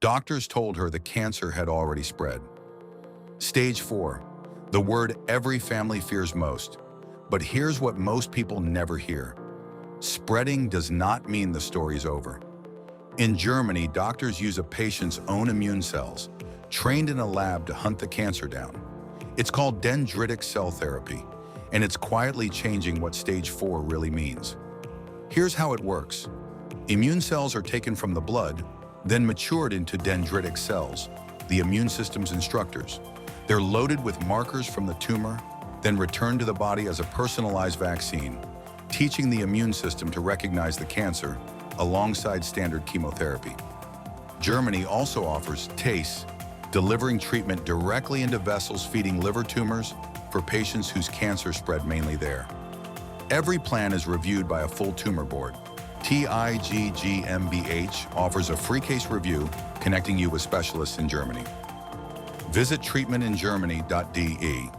Doctors told her the cancer had already spread. Stage 4, the word every family fears most. But here's what most people never hear. Spreading does not mean the story's over. In Germany, doctors use a patient's own immune cells, trained in a lab to hunt the cancer down. It's called dendritic cell therapy, and it's quietly changing what stage 4 really means. Here's how it works. Immune cells are taken from the blood, then matured into dendritic cells, the immune system's instructors. They're loaded with markers from the tumor, then returned to the body as a personalized vaccine, teaching the immune system to recognize the cancer alongside standard chemotherapy. Germany also offers TACE, delivering treatment directly into vessels feeding liver tumors for patients whose cancer spread mainly there. Every plan is reviewed by a full tumor board. 𝐃𝐞𝐳𝐝 offers a free case review, connecting you with specialists in Germany. Visit treatmentingermany.de